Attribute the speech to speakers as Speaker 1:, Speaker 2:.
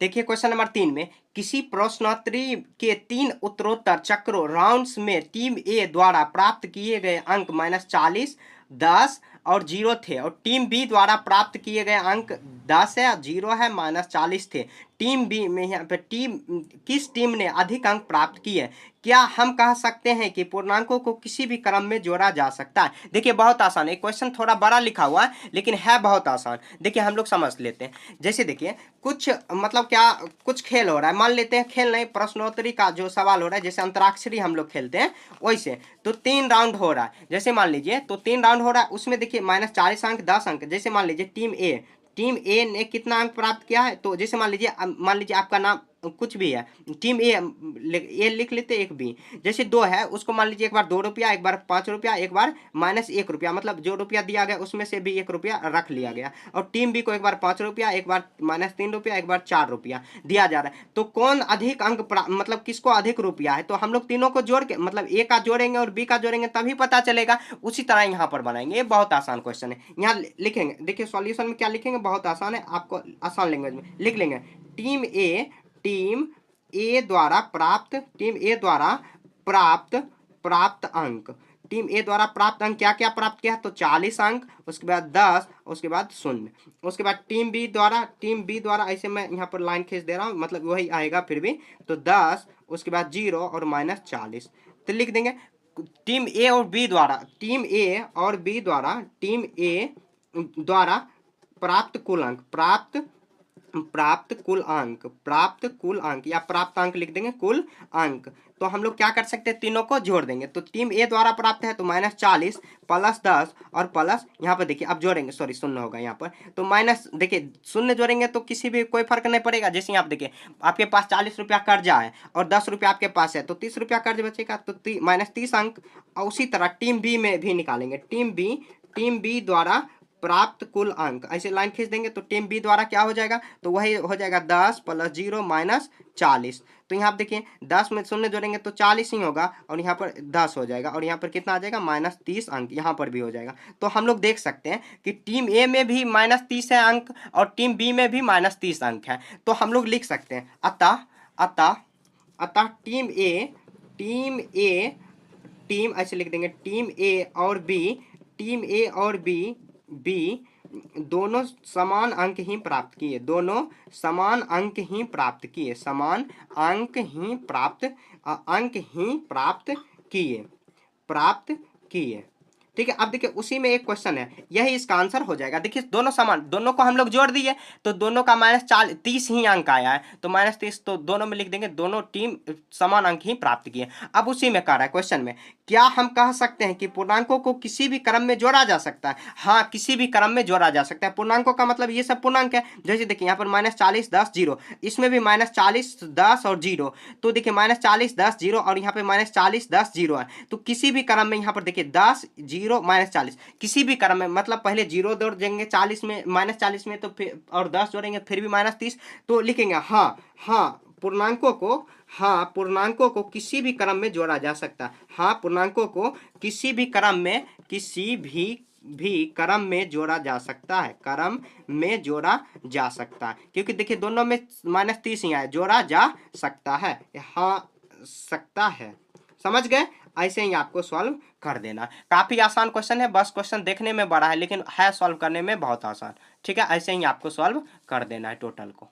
Speaker 1: देखिए question number 3 में, किसी प्रश्नोत्तरी के 3 उत्तरोत्तर चक्रों राउंड्स में टीम ए द्वारा प्राप्त किए गए अंक -40, 10 और 0 थे, और टीम बी द्वारा प्राप्त किए गए अंक 10 है, 0 है, -40 थे। टीम बी में यहाँ पे किस टीम ने अधिक अंक प्राप्त किए? क्या हम कह सकते हैं कि पूर्णांकों को किसी भी क्रम में जोड़ा जा सकता है? देखिए बहुत आसान है, क्वेश्चन थोड़ा बड़ा लिखा हुआ है लेकिन है बहुत आसान। देखिए हम लोग समझ लेते हैं। जैसे देखिए कुछ मतलब क्या, कुछ खेल हो रहा है, मान लेते हैं खेल नहीं, प्रश्नोत्तरी का जो सवाल हो रहा है, जैसे अंतराक्षरी हम लोग खेलते हैं वैसे। तो 3 राउंड हो रहा है, जैसे मान लीजिए, तो 3 राउंड हो रहा है, उसमें देखिए -40 अंक, 10 अंक। जैसे मान लीजिए टीम ए ने कितना अंक प्राप्त किया है, तो जैसे मान लीजिए आपका नाम कुछ भी है, टीम ए लिख लेते, एक बी। जैसे 2 है, उसको मान लीजिए एक बार 2 रुपया, एक बार 5 रुपया, एक बार -1 रुपया, मतलब जो रुपया दिया गया उसमें से भी 1 रुपया रख लिया गया। और टीम बी को एक बार 5 रुपया, एक बार -3 रुपया, एक बार 4 रुपया दिया जा रहा है। तो कौन अधिक अंक मतलब किसको अधिक रुपया है, तो हम लोग तीनों को जोड़ के, मतलब ए का जोड़ेंगे और बी का जोड़ेंगे तभी पता चलेगा। उसी तरह यहाँ पर बनाएंगे। ये बहुत आसान क्वेश्चन है। यहाँ लिखेंगे, देखिए सॉल्यूशन में क्या लिखेंगे, बहुत आसान है, आपको आसान लैंग्वेज में लिख लेंगे। टीम ए द्वारा प्राप्त अंक, टीम ए द्वारा प्राप्त अंक क्या क्या प्राप्त किया, तो 40 अंक, उसके बाद 10, उसके बाद 0, उसके बाद टीम बी द्वारा ऐसे मैं यहाँ पर लाइन खींच दे रहा हूँ, मतलब वही आएगा फिर भी, तो 10, उसके बाद 0 और -40। तो लिख देंगे टीम ए और बी द्वारा प्राप्त कुल अंक या प्राप्तांक लिख देंगे, कुल अंक। तो हम लोग क्या कर सकते हैं, तीनों को जोड़ देंगे। तो टीम ए द्वारा प्राप्त है तो -40 प्लस 10 और प्लस यहाँ पर देखिए, अब जोड़ेंगे, सॉरी 0 होगा यहाँ पर, तो माइनस, देखिए 0 जोड़ेंगे तो किसी भी कोई फर्क नहीं पड़ेगा। जैसे यहाँ पे देखिए आपके पास 40 रुपया कर्जा है और 10 रुपया आपके पास है, तो 30 रुपया कर्ज बचेगा, तो -30 अंक। और उसी तरह टीम बी में भी निकालेंगे, टीम बी द्वारा प्राप्त कुल अंक, ऐसे लाइन खींच देंगे। तो टीम बी द्वारा क्या हो जाएगा, तो वही हो जाएगा 10 प्लस 0 -40। तो यहाँ पर देखिए 10 में 0 जोड़ेंगे तो 40 ही होगा, और यहाँ पर 10 हो जाएगा, और यहाँ पर कितना आ जाएगा, -30 अंक, यहाँ पर भी हो जाएगा। तो हम लोग देख सकते हैं कि टीम ए में भी -30 है अंक और टीम बी में भी -30 अंक है। तो हम लोग लिख सकते हैं अतः टीम ऐसे लिख देंगे, टीम ए और बी दोनों समान अंक ही प्राप्त किए। ठीक है। अब देखिए उसी में एक क्वेश्चन है, यही इसका आंसर हो जाएगा। देखिए दोनों समान, दोनों को हम लोग जोड़ दिए तो दोनों का -30 ही अंक आया है, तो -30, तो दोनों में लिख देंगे दोनों टीम समान अंक ही प्राप्त किए। अब उसी में कह रहा है क्वेश्चन में, क्या हम कह सकते हैं कि पूर्णांकों को किसी भी क्रम में जोड़ा जा सकता है? हाँ, किसी भी क्रम में जोड़ा जा सकता है। पूर्णांकों का मतलब ये सब पूर्णांक है। जैसे देखिए यहाँ पर -40 10 0, इसमें भी -40 10 और 0, तो देखिए -40 10 0 और यहाँ पे -40 10 0 है। तो किसी भी क्रम में यहाँ पर देखिए 10 0 -40, किसी भी क्रम में, मतलब पहले 0 जोड़ देंगे 40 में, -40 में, तो फिर और 10 जोड़ेंगे फिर भी -30, तो लिखेंगे पूर्णांकों को किसी भी क्रम में जोड़ा जा सकता है। हाँ, पूर्णांकों को किसी भी क्रम में जोड़ा जा सकता है, क्योंकि देखिए दोनों में -30 ही आए, जोड़ा जा सकता है। हाँ, सकता है। समझ गए? ऐसे ही आपको सॉल्व कर देना। काफी आसान क्वेश्चन है, बस क्वेश्चन देखने में बड़ा है लेकिन है सॉल्व करने में बहुत आसान। ठीक है, ऐसे ही आपको सॉल्व कर देना है टोटल को।